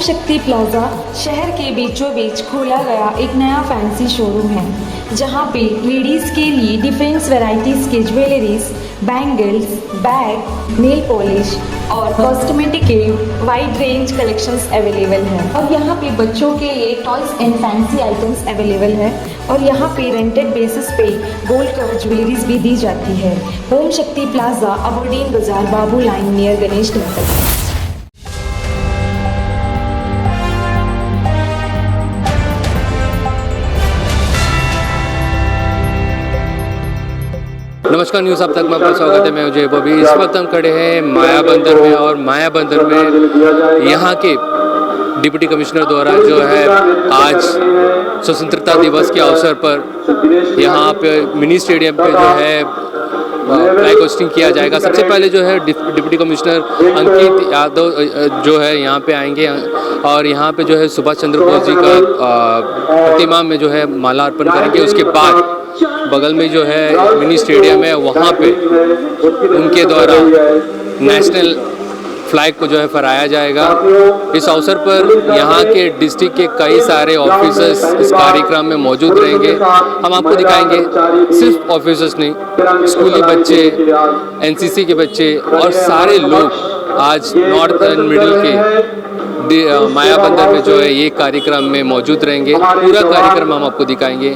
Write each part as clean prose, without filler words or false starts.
शक्ति प्लाजा शहर के बीचों बीच खोला गया एक नया फैंसी शोरूम है जहां पे लेडीज़ के लिए डिफरेंट वैरायटीज़ के jewelleries, bangles, bag, nail polish और कॉस्मेटिक के वाइड रेंज कलेक्शंस अवेलेबल है। और यहाँ पे बच्चों के लिए toys and fancy items available है और यहाँ पे रेंटेड बेसिस पे गोल्ड कवर ज्वेलरीज भी दी जाती है। ओम शक्ति प्लाजा, अबोडीन बाजार, बाबू लाइन नियर गणेश टेम्पल। नमस्कार, न्यूज़ अब तक में आपका स्वागत है। मैं अजय बॉबी। इस वक्त हम खड़े हैं माया बंदर में और माया बंदर में यहाँ के डिप्टी कमिश्नर द्वारा जो है आज स्वतंत्रता दिवस के अवसर पर यहाँ पे मिनी स्टेडियम पे जो है फ्लैग होस्टिंग किया जाएगा। सबसे पहले जो है डिप्टी कमिश्नर अंकित यादव जो है यहाँ पे आएंगे और यहाँ पे जो है सुभाष चंद्र बोस जी का प्रतिमा में जो है माला अर्पण करेंगे। उसके बाद बगल में जो है मिनी स्टेडियम है, वहाँ पे उनके द्वारा नेशनल फ्लैग को जो है फहराया जाएगा। इस अवसर पर यहाँ के डिस्ट्रिक्ट के कई सारे ऑफिसर्स इस कार्यक्रम में मौजूद रहेंगे। हम आपको दिखाएंगे, सिर्फ ऑफिसर्स नहीं, स्कूली बच्चे, एनसीसी के बच्चे और सारे लोग आज नॉर्थ एंड मिडिल के माया बंदर में जो है ये कार्यक्रम में मौजूद रहेंगे। पूरा कार्यक्रम हम आपको दिखाएंगे।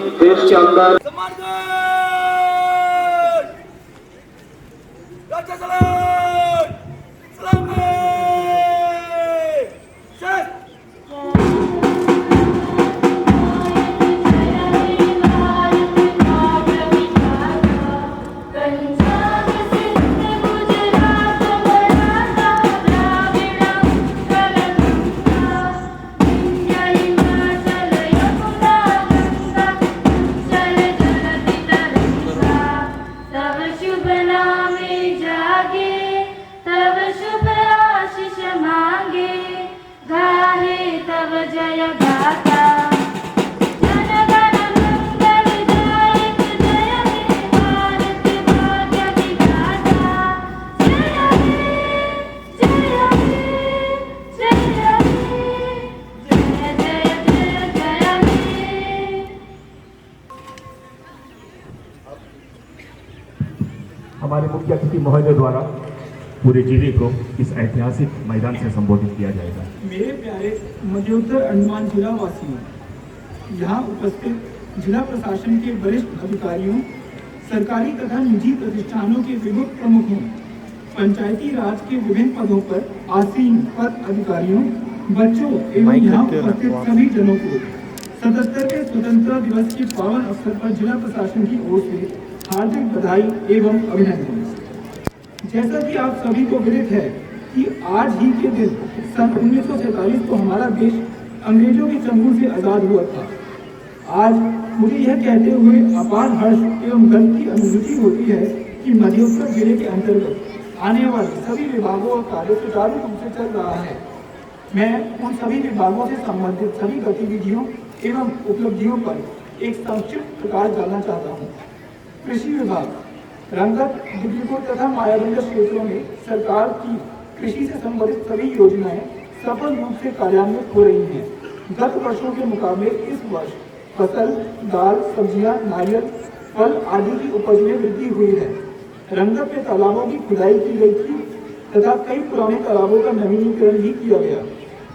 हमारे मुख्य अतिथि महोदय द्वारा पूरे जिले को इस ऐतिहासिक मैदान से संबोधित किया जाएगा। मेरे प्यारे मध्योत्तर अंडमान जिला वासियों, यहाँ उपस्थित जिला प्रशासन के वरिष्ठ अधिकारियों, सरकारी तथा निजी प्रतिष्ठानों के विभिन्न प्रमुखों, पंचायती राज के विभिन्न पदों पर आसीन पद अधिकारियों, बच्चों एवं यहाँ उपस्थित सभी जनों को 77वें स्वतंत्रता दिवस के पावन अवसर पर जिला प्रशासन की ओर से हार्दिक बधाई एवं अभिनंदन। जैसा कि आप सभी को विदित है कि आज ही के दिन सन 1947 को हमारा देश अंग्रेजों के चंगुल से आज़ाद हुआ था। आज मुझे यह कहते हुए अपार हर्ष एवं गर्व की अनुभूति होती है कि मध्योत्तर जिले के अंतर्गत आने वाले सभी विभागों का कार्य सुचारू रूप से चल रहा है। मैं उन सभी विभागों से संबंधित सभी गतिविधियों एवं उपलब्धियों पर एक संक्षिप्त प्रकाश डालना चाहता हूँ। कृषि विभाग रंगत, डिब्रूगढ़ तथा मायाबंदर क्षेत्रों में सरकार की कृषि से संबंधित सभी योजनाएं सफल रूप से कार्यान्वित हो रही हैं। गत वर्षों के मुकाबले इस वर्ष फसल, दाल, सब्जियां, नारियल, फल आदि की उपज में वृद्धि हुई है। रंगत में तालाबों की खुदाई की गई थी तथा कई पुराने तालाबों का नवीनीकरण भी किया गया।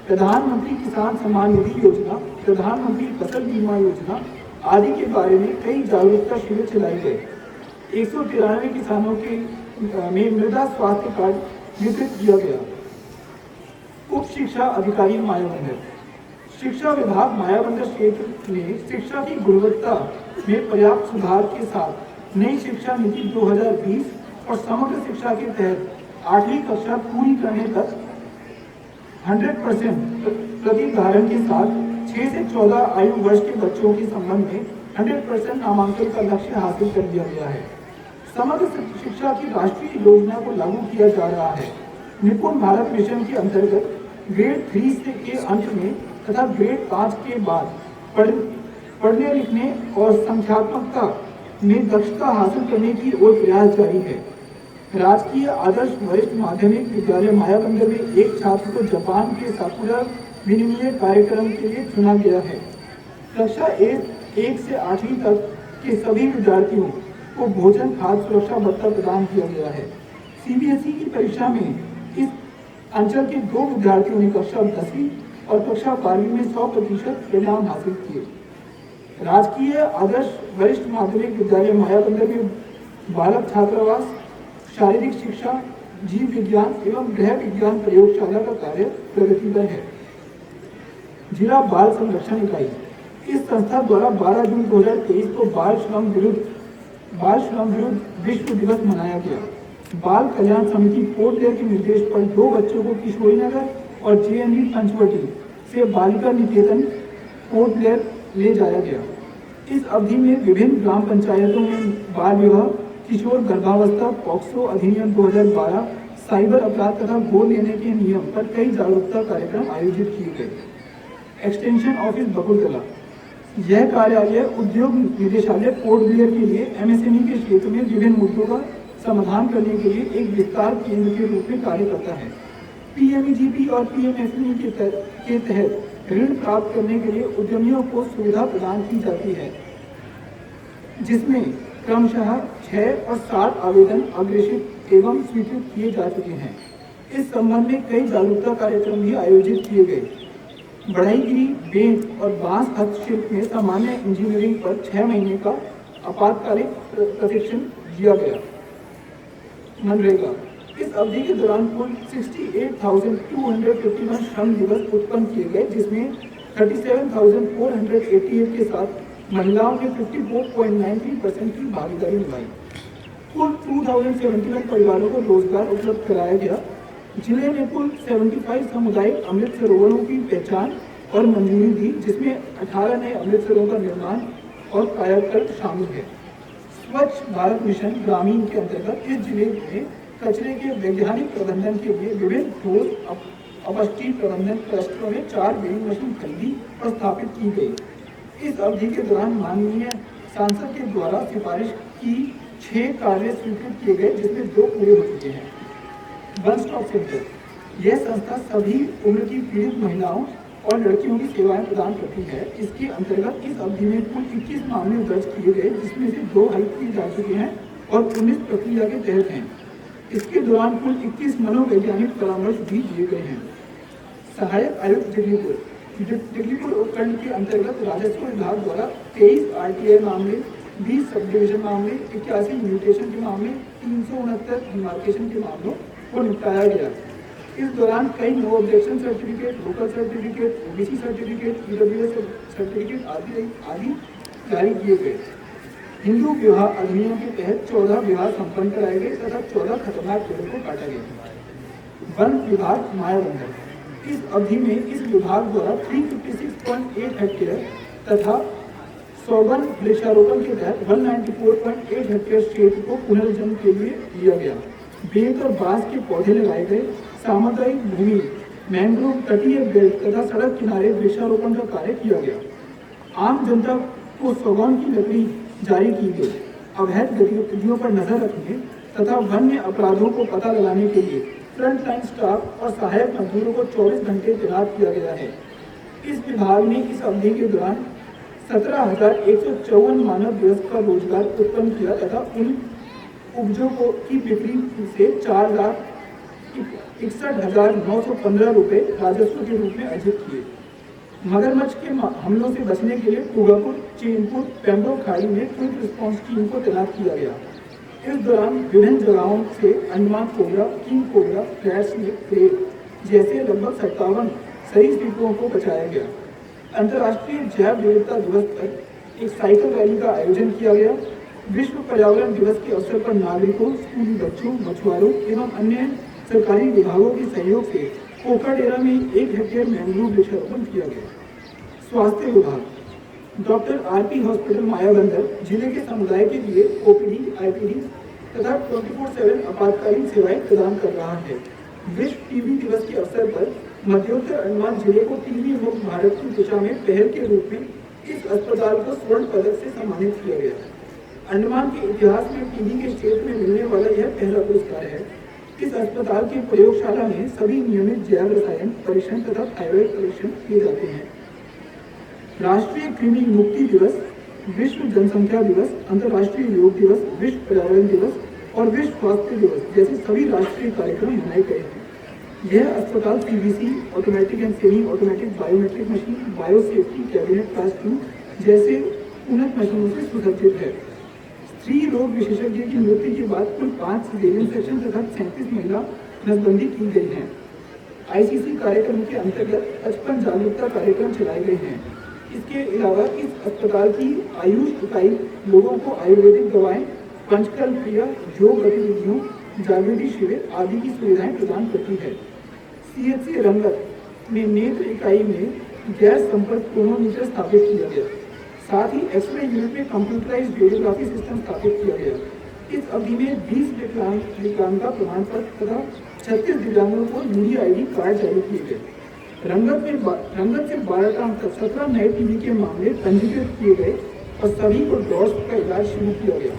प्रधानमंत्री किसान सम्मान निधि योजना, प्रधानमंत्री फसल बीमा योजना आदि के बारे में कई जागरूकता शिविर चलाए गए। 193 किसानों के में मृदा स्वास्थ्य कार्ड वितरित किया गया। उप शिक्षा अधिकारी मायाबंदर, शिक्षा विभाग मायाबंदर क्षेत्र में शिक्षा की गुणवत्ता में पर्याप्त सुधार के साथ नई शिक्षा नीति 2020 और समग्र शिक्षा के तहत 8वीं कक्षा पूरी करने तक 100% प्रतिधारण के साथ 6 से 14 आयु वर्ष के बच्चों के संबंध में 100% नामांकन का लक्ष्य हासिल कर लिया गया है। समग्र शिक्षा की राष्ट्रीय योजना को लागू किया जा रहा है। निपुण भारत मिशन के अंतर्गत ग्रेड 3 के अंत में तथा ग्रेड 5 के बाद पढ़ने लिखने और संख्यात्मकता में दक्षता हासिल करने की ओर प्रयास जारी है। राजकीय आदर्श वरिष्ठ माध्यमिक विद्यालय मायाबंदर में एक छात्र को जापान के साकुरा विनिमय कार्यक्रम के लिए चुना गया है। कक्षा 1 से 8वीं तक के सभी विद्यार्थियों को भोजन खाद्य सुरक्षा भत्ता प्रदान किया गया है। सीबीएसई की परीक्षा में इस अंचल के 2 विद्यार्थियों ने कक्षा 10वीं और कक्षा 12वीं में 100% परिणाम हासिल किए। राजकीय आदर्श वरिष्ठ माध्यमिक विद्यालय मायाबंदर में बालक छात्रावास, शारीरिक शिक्षा, जीव विज्ञान एवं गृह विज्ञान प्रयोगशाला का कार्य प्रगति पर है। जिला बाल संरक्षण इकाई इस संस्था द्वारा 12 जून 2023 को बाल श्रम विरुद्ध विश्व दिवस मनाया गया। बाल कल्याण समिति पोर्ट ब्लेयर के निर्देश पर 2 बच्चों को किशोरीनगर और जेएनयू पंचवटी से बालिका निकेतन पोर्ट ब्लेयर ले जाया गया। इस अवधि में विभिन्न ग्राम पंचायतों में बाल विवाह, किशोर गर्भावस्था, पॉक्सो अधिनियम 2012, साइबर अपराध तथा गोद लेने के नियम पर कई जागरूकता कार्यक्रम आयोजित किए गए। एक्सटेंशन ऑफिस बकुलतला यह कार्यालय उद्योग निदेशालय पोर्ट ब्लेयर के लिए एमएसएमई के क्षेत्र में विभिन्न मुद्दों का समाधान करने के लिए एक विस्तार केंद्र के रूप में कार्य करता है। पीएमईजीपी और पीएमएसएमई के तहत ऋण प्राप्त करने के लिए उद्यमियों को सुविधा प्रदान की जाती है, जिसमें क्रमशः 6 और 7 आवेदन अग्रेषित एवं स्वीकृत किए जा चुके हैं। इस संबंध में कई जागरूकता कार्यक्रम भी आयोजित किए गए। बढ़ईगिरी, बेंत और बांस हस्तशिल्प में सामान्य इंजीनियरिंग पर 6 महीने का आपातकालिक प्रशिक्षण दिया गया। मनरेगा इस अवधि के दौरान कुल 68,251 श्रम दिवस उत्पन्न किए गए, जिसमें 37,488 के साथ महिलाओं ने 54.93% की भागीदारी निभाई। कुल 2,071 परिवारों को रोजगार उपलब्ध कराया गया। जिले ने कुल 75 सामुदायिक अमृत सरोवरों की पहचान और मंजूरी दी, जिसमें 18 नए अमृत सरोवरों का निर्माण और कायाकल्प शामिल है। स्वच्छ भारत मिशन ग्रामीण के अंतर्गत इस जिले में कचरे के वैज्ञानिक प्रबंधन के लिए विभिन्न ठोस अपशिष्ट प्रबंधन क्लस्टरों में 4 वेइंग मशीन खरीदी और स्थापित की गई। इस अवधि के दौरान माननीय सांसद के द्वारा सिफारिश की 6 कार्य स्वीकृत किए गए, जिसमें 2 पूरे हो चुके हैं। वन स्टॉप सेंटर यह संस्था सभी उम्र की पीड़ित महिलाओं और लड़कियों की सेवाएं प्रदान करती है। इसके अंतर्गत इस अवधि में कुल 21 मामले दर्ज किए गए, जिसमें से 2 हल किए जा चुके हैं और 19 प्रक्रिया के तहत हैं। इसके दौरान कुल 21 मनोवैज्ञानिक परामर्श भी दिए गए हैं। सहायक आयुक्त दिल्लीपुर उपखंड के अंतर्गत राजस्व विभाग द्वारा 23 आरटीआई मामले, 20 सब डिविजन मामले, 81 म्यूटेशन के मामले, 369 डिमार्केशन के मामलों को निपटाया गया। इस दौरान कई no objection certificate, local certificate, OBC certificate, EWS certificate आदि जारी किए गए। हिंदू विवाह अधिनियम के तहत 14 विवाह संपन्न कराए गए तथा 14 खतरनाक पेड़ों को काटा गया। वन विभाग मायाबंदर इस अवधि में इस विभाग द्वारा 356.8 हेक्टेयर तथा सौगन वृक्षारोपण के तहत 194.8 हेक्टेयर क्षेत्र को पुनर्जन्म के लिए दिया गया। बेंत और बांस के पौधे लगाए गए। सामुदायिक भूमि, मैंग्रोव, तटीय बेल्ट तथा सड़क किनारे वृक्षारोपण का कार्य किया गया। आम जनता को सौगन की लकड़ी जारी की गई। अवैध गतिविधियों पर नजर रखने तथा वन्य अपराधों को पता लगाने के लिए फ्रंटलाइन स्टाफ और सहायक मजदूरों को 24 घंटे तैनात किया गया है। इस विभाग ने इस अवधि के दौरान 17,154 मानव दिवस का रोजगार उत्पन्न किया तथा उन उपजों की बिक्री से 4,61,915 रुपये राजस्व के रूप में अर्जित किए। मगरमच्छ के हमलों से बचने के लिए टूगापुर, चैनपुर, पेम्ब्रो खाड़ी में क्विक रिस्पॉन्स टीम को तैनात किया गया। इस दौरान विभिन्न जगहों से Andaman cobra, king cobra, flat snake, crab जैसे लगभग 57 सरीसृपों को बचाया गया। अंतर्राष्ट्रीय जैव विविधता दिवस पर एक साइकिल रैली का आयोजन किया गया। विश्व पर्यावरण दिवस के अवसर पर नागरिकों, स्कूली बच्चों, मछुआरों एवं अन्य सरकारी विभागों के सहयोग से कोकाडेरा में 1 हेक्टेयर मैंग्रोव वृक्षारोपण किया गया। स्वास्थ्य विभाग डॉक्टर आरपी हॉस्पिटल मायाबंदर जिले के समुदाय के लिए ओपीडी, आईपीडी तथा 24/7 आपातकालीन सेवाएं प्रदान कर रहा है। विश्व टीबी दिवस के अवसर पर मध्योत्तर अंडमान जिले को टीबी मुक्त भारत की दिशा में पहल के रूप में इस अस्पताल को स्वर्ण पदक से सम्मानित किया गया। अंडमान के इतिहास में टीबी के क्षेत्र में मिलने वाला यह पहला पुरस्कार है। इस अस्पताल की प्रयोगशाला में सभी नियमित जैव रसायन परीक्षण तथा थायराइड परीक्षण किए जाते हैं। राष्ट्रीय कृमि मुक्ति दिवस, विश्व जनसंख्या दिवस, अंतर्राष्ट्रीय योग दिवस, विश्व पर्यावरण दिवस और विश्व स्वास्थ्य दिवस जैसे सभी राष्ट्रीय कार्यक्रम मनाए गए हैं। यह अस्पताल CBC, automatic and semi automatic biometric machine, biosafety cabinet class 2 जैसे उन्नत मशीनों से सुसज्जित है। स्त्री रोग विशेषज्ञ की नियुक्ति के बाद कुल 5 सिजेरियन सेक्शन तथा 37 महिला नसबंदी की गई है। ICC कार्यक्रम के अंतर्गत 55 जागरूकता कार्यक्रम चलाए गए हैं। इसके अलावा इस अस्पताल की आयुष इकाई लोगों को आयुर्वेदिक दवाएं, पंचकर्म क्रिया, योग गतिविधियों, जागृति शिविर आदि की सुविधाएं प्रदान करती है। CHC रंगत में नेत्र इकाई में गैस संपर्क क्रोनोमीटर स्थापित किया गया। साथ ही एक्सरे यूनिट में कंप्यूटराइज्ड रेडियोग्राफी सिस्टम स्थापित किया गया। इस अवधि में 20 विकलांगता प्रमाण पत्र तथा 36 दिव्यांगों को UDID कार्ड जारी किए गए। रंगत से 12 तक 17 नए TB के मामले पंजीकृत किए गए और सभी को डॉट्स का इलाज शुरू किया गया।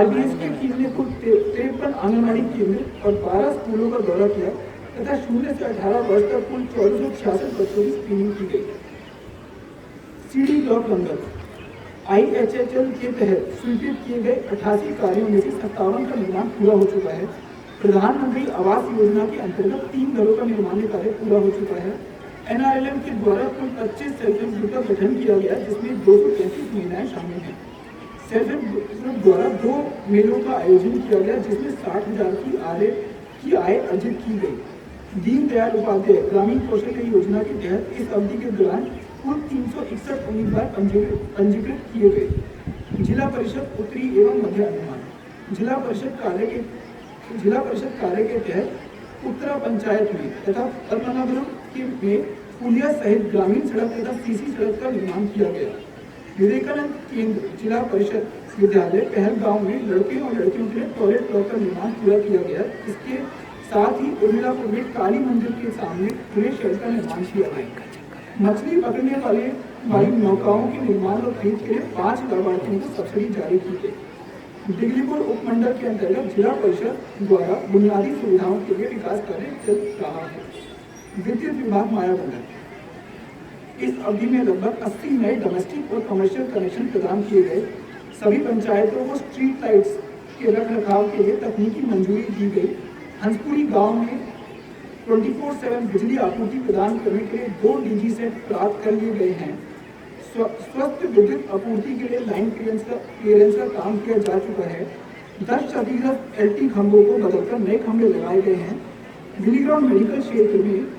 RBS की टीम ने कुल 53 आंगनबाड़ी केंद्र और 12 स्कूलों का दौरा किया तथा 0 से 18 वर्ष तक कुल 1466 बच्चों की स्क्रीनिंग की गई। CD ब्लॉक रंगत IHHL के तहत स्वीकृत किए गए 88 कार्यों में से 57 का निर्माण पूरा हो चुका है। प्रधानमंत्री आवास योजना के अंतर्गत 3 घरों का निर्माण कार्य पूरा हो चुका है। NRLM के द्वारा कुल 25 सेल्फ हेल्प ग्रुप का गठन किया गया, जिसमें 233 महिलाएं शामिल हैं। सेल्फ हेल्प ग्रुप द्वारा 2 मेलों का आयोजन किया गया, जिसमें 60,000 की आय अर्जित की गई। दीनदयाल उपाध्याय ग्रामीण कौशल्य योजना के तहत इस अवधि के दौरान कुल 361 उम्मीदवार पंजीकृत किए गए। जिला परिषद उत्तरी एवं मध्य अनुमान जिला परिषद कार्य के तहत उत्तरा पंचायत में तथा पद्मनाभपुरम में पुलिया सहित ग्रामीण सड़क तथा CC सड़क का निर्माण किया गया। विवेकानंद केंद्र जिला परिषद विद्यालय पहलगांव में लड़के और लड़कियों के लिए टॉयलेट ब्लॉक का निर्माण पूरा किया गया। इसके साथ ही उर्मिलापुर में काली मंदिर के सामने खुले शेड का निर्माण किया गया। मछली पकड़ने वाली नौकाओं के निर्माण और खरीद के लिए 5 लाभार्थियों को सब्सिडी जारी की गई। डिगलीपुर उपमंडल के अंतर्गत जिला परिषद द्वारा बुनियादी सुविधाओं के लिए विकास कार्य चल रहा है। विद्युत विभाग मायाबंदर इस अवधि में लगभग 80 नए डोमेस्टिक और कमर्शियल कनेक्शन प्रदान किए गए। सभी पंचायतों को स्ट्रीट लाइट्स के रखरखाव के लिए तकनीकी मंजूरी दी गई। हंसपुरी गांव में 24/7 बिजली आपूर्ति प्रदान करने के लिए 2 DG सेट प्राप्त कर लिए गए हैं। स्वस्थ विद्युत आपूर्ति के लिए लाइन क्लियरेंस का काम किया जा चुका है। 10% LT खंभों को बदलकर नए खंभे लगाए गए हैं। गिलीग्राउंड मेडिकल क्षेत्र में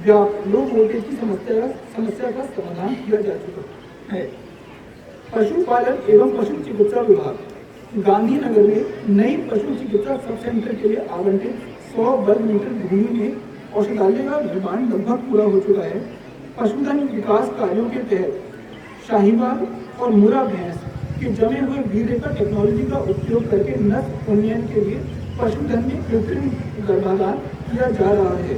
लो वोल्टेज की समस्या का समाधान किया जा चुका है। पशुपालन एवं पशु चिकित्सा विभाग गांधीनगर में नई पशु चिकित्सा सब सेंटर के लिए आवंटित 100 वर्ग मीटर भूमि में औषधालय का निर्माण लगभग पूरा हो चुका है। पशुधन विकास कार्यों के तहत शाहीवाल और मुरा भैंस के जमे हुए वीर्य का टेक्नोलॉजी का उपयोग करके नस्ल उन्नयन के लिए पशुधन में कृत्रिम गर्भाधान किया जा रहा है।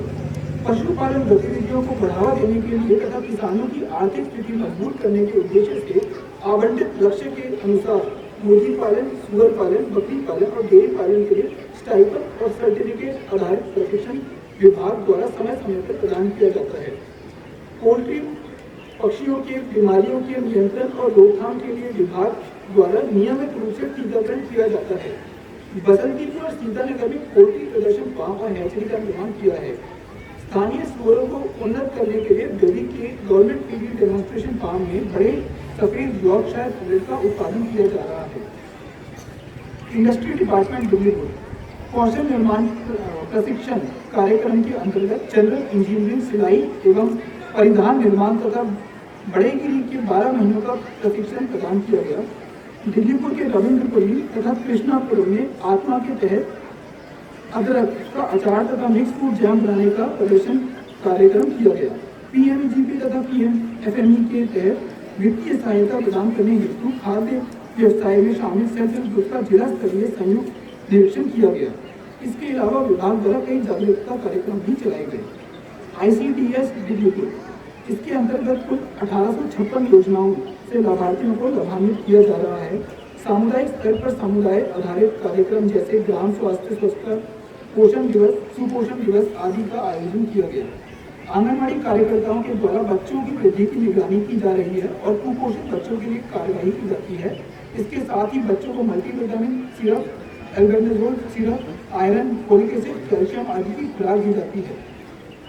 पशुपालन गतिविधियों को बढ़ावा देने के लिए तथा किसानों की आर्थिक स्थिति मजबूत करने के उद्देश्य से आवंटित लक्ष्य के अनुसार मुर्गी पालन, सुअर पालन, बकरी पालन और डेयरी पालन के लिए स्टाइपेंड और सर्टिफिकेट आधारित प्रशिक्षण विभाग द्वारा समय समय पर प्रदान किया जाता है। पोल्ट्री पक्षियों के बीमारियों के नियंत्रण और रोकथाम के लिए विभाग द्वारा नियमित रूप से टीकाकरण किया जाता है। बसंतीपुर और सीतानगर में पोल्ट्री प्रदर्शन फार्म और हैचरी का निर्माण किया है। स्थानीय सुअरों को उन्नत करने के लिए दिल्ली के गवर्नमेंट पीडी डेमोन्स्ट्रेशन फार्म में बड़े सफेद यॉर्कशायर बुलेट का उत्पादन किया जा रहा है। इंडस्ट्री डिपार्टमेंट दिल्लीपुर कौशल निर्माण प्रशिक्षण कार्यक्रम के अंतर्गत जनरल इंजीनियरिंग, सिलाई एवं परिधान निर्माण तथा बड़ेगिरी के 12 महीनों का प्रशिक्षण प्रदान किया गया। दिल्लीपुर के रविंद्रपुरी तथा कृष्णापुर में आत्मा के तहत अदरक का अचार तथा मिक्स फूड जैम बनाने का प्रदर्शन कार्यक्रम किया गया। PMGP तथा PMFME के तहत वित्तीय सहायता प्रदान करने हेतु खाद्य व्यवसाय में शामिल सेल्फ हेल्प ग्रुप का जिला स्तरीय संयुक्त निरीक्षण किया गया। इसके अलावा विभाग द्वारा कई जागरूकता कार्यक्रम भी चलाए गए। ICDS दिल्लीपुर इसके अंतर्गत कुल 1856 योजनाओं से लाभार्थियों को लाभान्वित किया जा रहा है। सामुदायिक स्तर पर समुदाय आधारित कार्यक्रम जैसे ग्राम स्वास्थ्य स्वच्छता पोषण दिवस, सुपोषण दिवस आदि का आयोजन किया गया। आंगनबाड़ी कार्यकर्ताओं के द्वारा बच्चों की वृद्धि की निगरानी की जा रही है और कुपोषित बच्चों के लिए कार्रवाई की जाती है। इसके साथ ही बच्चों को multivitamin syrup, albendazole syrup, iron, folic acid, calcium आदि की खुराक दी जाती है।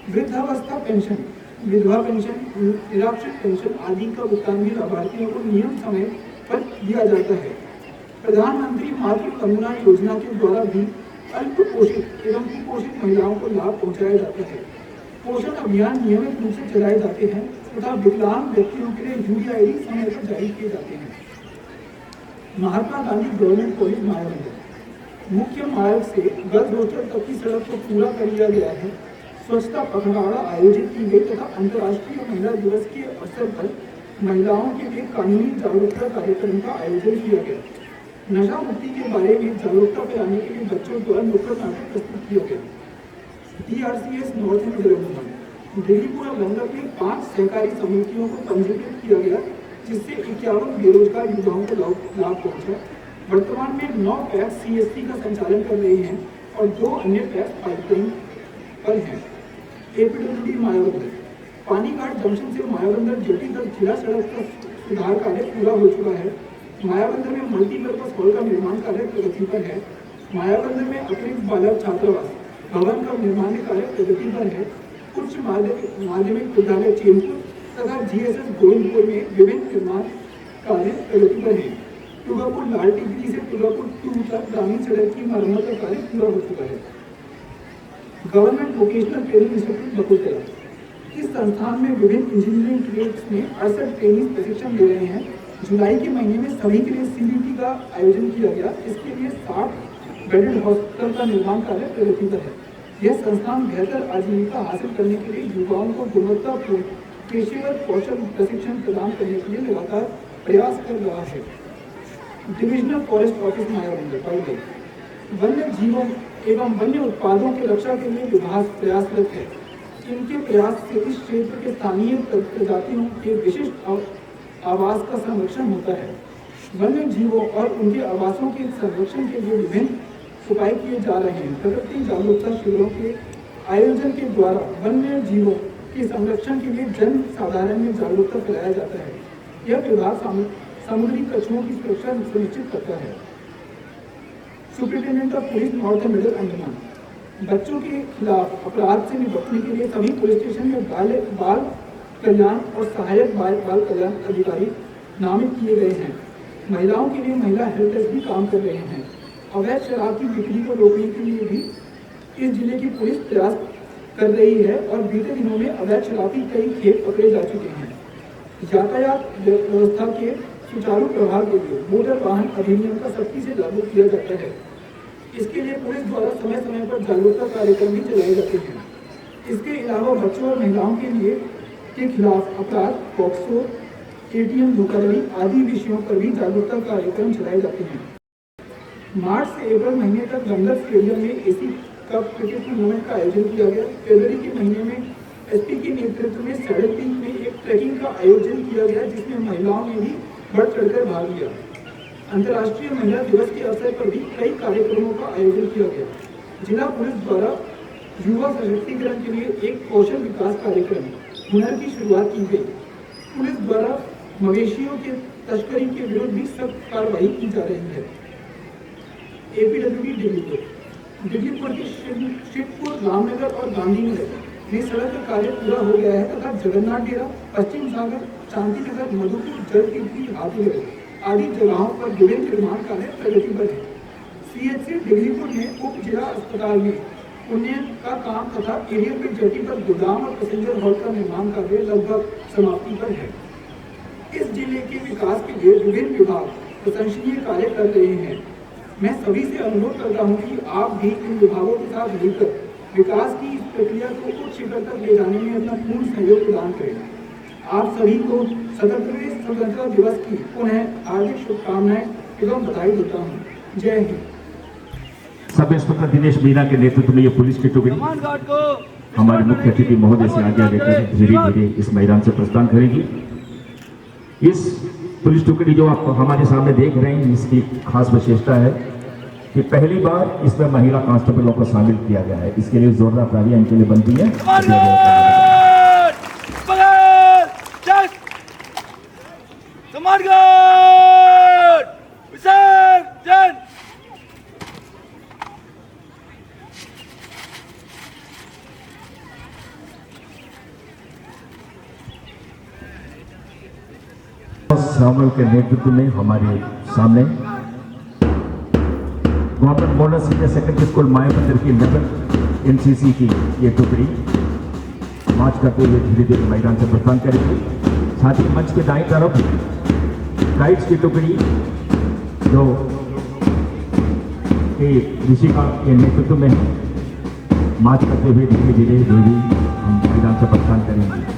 वृद्धावस्था पेंशन, विधवा पेंशन, निराश्रित पेंशन आदि का भुगतान भी लाभार्थियों को नियम समय पर दिया जाता है। प्रधानमंत्री मातृ वंदना योजना के द्वारा भी अल्प पोषित एवं कुपोषित महिलाओं को लाभ पहुंचाया जाता है। पोषण अभियान नियमित रूप से चलाए जाते हैं तथा विकलांग व्यक्तियों के लिए UDID समय पर जारी किए जाते हैं। महात्मा गांधी गवर्नमेंट कॉलेज मायाबंदर मुख्य मार्ग से गर्ल्स हॉस्टल तक की सड़क को पूरा कर लिया गया है। स्वच्छता पखवाड़ा आयोजित की गई तथा अंतर्राष्ट्रीय महिला दिवस के अवसर पर महिलाओं के लिए कानूनी जागरूकता कार्यक्रम का आयोजन किया गया। नशा मुक्ति के बारे में जागरूकता फैलाने के लिए बच्चों द्वारा नुक्कड़ नाटक प्रस्तुत किया गया। TRCS नॉर्थ एंड मिडल दिल्लीपुर और लंदन में 5 सहकारी समितियों को पंजीकृत किया गया, जिससे 51 बेरोजगार युवाओं को लाभ पहुंचा। वर्तमान में 9 पैक्स CSC का संचालन कर रहे हैं और 2 अन्य पैक्स पाइपलाइन पर हैं। APWD मायाबंदर पानीघाट जंक्शन से मायाबंदर जेटी तक जिला सड़क का सुधार कार्य पूरा हो चुका है। मायाबंदर में मल्टीपर्पज हॉल का निर्माण कार्य प्रगति पर है। मायाबंदर में अतिरिक्त बालक छात्रावास भवन का निर्माण कार्य प्रगति पर है। उच्च माध्यमिक विद्यालय चेमपुर तथा GSS गोविंदपुर में विभिन्न निर्माण कार्य प्रगति पर है। टुगापुर लाल टिकरी से टुगापुर 2 तक ग्रामीण सड़क की मरम्मत का कार्य पूरा हो चुका है। Government vocational training institute Bakultala इस संस्थान में विभिन्न इंजीनियरिंग ट्रेड्स में 68 ट्रेनिंग प्रशिक्षण दे रहे हैं। जुलाई के महीने में सभी के लिए CBT का आयोजन किया गया। इसके लिए 60 बेडेड हॉस्पिटल का निर्माण कार्य प्रगति पर है। यह संस्थान बेहतर आजीविका हासिल करने के लिए युवाओं को गुणवत्तापूर्ण पेशेवर कौशल प्रशिक्षण प्रदान करने के लिए लगातार प्रयास कर रहा है। डिविजनल फॉरेस्ट ऑफिस मायाबंदर वन्य जीवों एवं वन्य उत्पादों की रक्षा के लिए विभाग प्रयासरत है। इनके प्रयास से इस क्षेत्र के स्थानीय प्रजातियों के विशिष्ट आवास का संरक्षण होता है। वन्य जीवों और उनके आवासों के संरक्षण के लिए विभिन्न उपाय किए जा रहे हैं। प्रकृति जागरूकता शिविरों के आयोजन के द्वारा वन्य जीवों के संरक्षण के लिए जन साधारण में जागरूकता फैलाया जाता है। यह विभाग समुद्री कछुओं की सुरक्षा सुनिश्चित करता है। Superintendent of police north and middle Andaman बच्चों के खिलाफ अपराध से निपटने के लिए सभी पुलिस स्टेशन में बाल कल्याण और सहायक बाल कल्याण अधिकारी नामित किए गए हैं। महिलाओं के लिए महिला हेल्प डेस्क भी काम कर रहे हैं। अवैध शराब की बिक्री को रोकने के लिए भी इस जिले की पुलिस प्रयास कर रही है और बीते दिनों में अवैध शराब की कई खेप पकड़े जा चुके हैं। यातायात व्यवस्था के सुचारू प्रभाव के लिए मोटर वाहन अधिनियम का सख्ती से लागू किया जाता है। इसके लिए पुलिस द्वारा समय समय पर जागरूकता कार्यक्रम भी चलाए जाते हैं। इसके अलावा बच्चों और महिलाओं के खिलाफ अपराध, पॉक्सो, ATM धोखाधड़ी आदि विषयों पर भी जागरूकता कार्यक्रम चलाए जाते हैं। मार्च से अप्रैल महीने तक लंदन स्टेडियम में AC कप क्रिकेट टूर्नामेंट का आयोजन किया गया। फरवरी के महीने में SP के नेतृत्व में सड़क में एक ट्रैकिंग का आयोजन किया गया, जिसमें महिलाओं ने भी बढ़ चढ़कर भाग लिया। अंतर्राष्ट्रीय महिला दिवस के अवसर पर भी कई कार्यक्रमों का आयोजन किया गया। जिला पुलिस द्वारा युवा सशक्तिकरण के लिए एक कौशल विकास कार्यक्रम हुनर की शुरुआत की गई। पुलिस द्वारा मवेशियों के तस्करी के विरुद्ध भी सख्त कार्रवाई की जा रही है। APWD दिल्लीपुर के शिवपुर, रामनगर और गांधीनगर में सड़क का कार्य पूरा हो गया है तथा जगन्नाथ डेरा, पश्चिम सागर, शांति नगर, मधुपुर, जलकीर्ति, हाथीगढ़ आदि जगहों पर विभिन्न निर्माण कार्य प्रगति पर है। CHC दिल्लीपुर में उप जिला अस्पताल में उन्नयन का काम तथा एरियल पे जेटी पर गोदाम और पैसेंजर हॉल का निर्माण कार्य लगभग समाप्ति पर है। इस जिले के विकास के लिए विभिन्न विभाग प्रशंसनीय कार्य कर रहे हैं। मैं सभी से अनुरोध करता हूं कि आप भी इन विभागों के साथ मिलकर विकास की इस प्रक्रिया को उच्च शिखर तक ले जाने में अपना पूर्ण सहयोग प्रदान करें। आप सभी को स्वतंत्रता दिवस की पुनः हार्दिक शुभकामनाएं एवं बधाई देता हूं। जय हिंद। सब इंस्पेक्टर दिनेश मीना के नेतृत्व में ये पुलिस की टुकड़ी हमारे मुख्य अतिथि महोदय से आगे लेकर धीरे धीरे इस मैदान से प्रस्थान करेगी। इस पुलिस टुकड़ी जो आप हमारे सामने देख रहे हैं, इसकी खास विशेषता है कि पहली बार इसमें महिला कांस्टेबलों को शामिल किया गया है। इसके लिए जोरदार तालियां इनके लिए बनती है। श्यामल के नेतृत्व में हमारे सामने government model senior secondary school Mayabunder की 11 एनसीसी की ये टुकड़ी मार्च करते हुए धीरे धीरे मैदान से प्रस्थान करेगी। साथ ही मंच के दाईं तरफ गाइड्स की टुकड़ी जो ऋषिका के नेतृत्व में मार्च करते हुए धीरे धीरे हम मैदान से प्रस्थान करेंगे।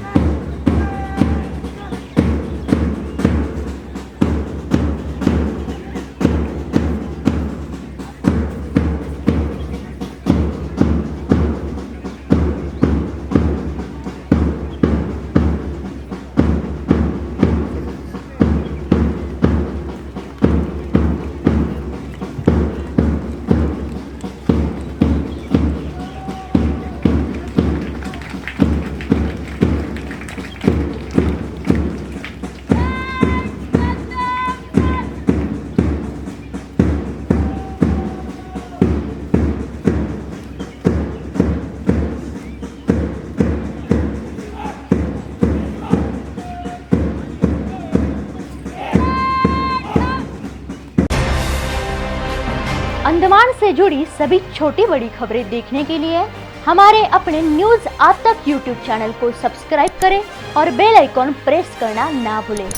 अंडमान से जुड़ी सभी छोटी बड़ी खबरें देखने के लिए हमारे अपने न्यूज आज तक यूट्यूब चैनल को सब्सक्राइब करें और बेल आइकॉन प्रेस करना ना भूलें।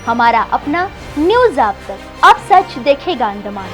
हमारा अपना न्यूज आज तक, अब सच देखेगा अंडमान।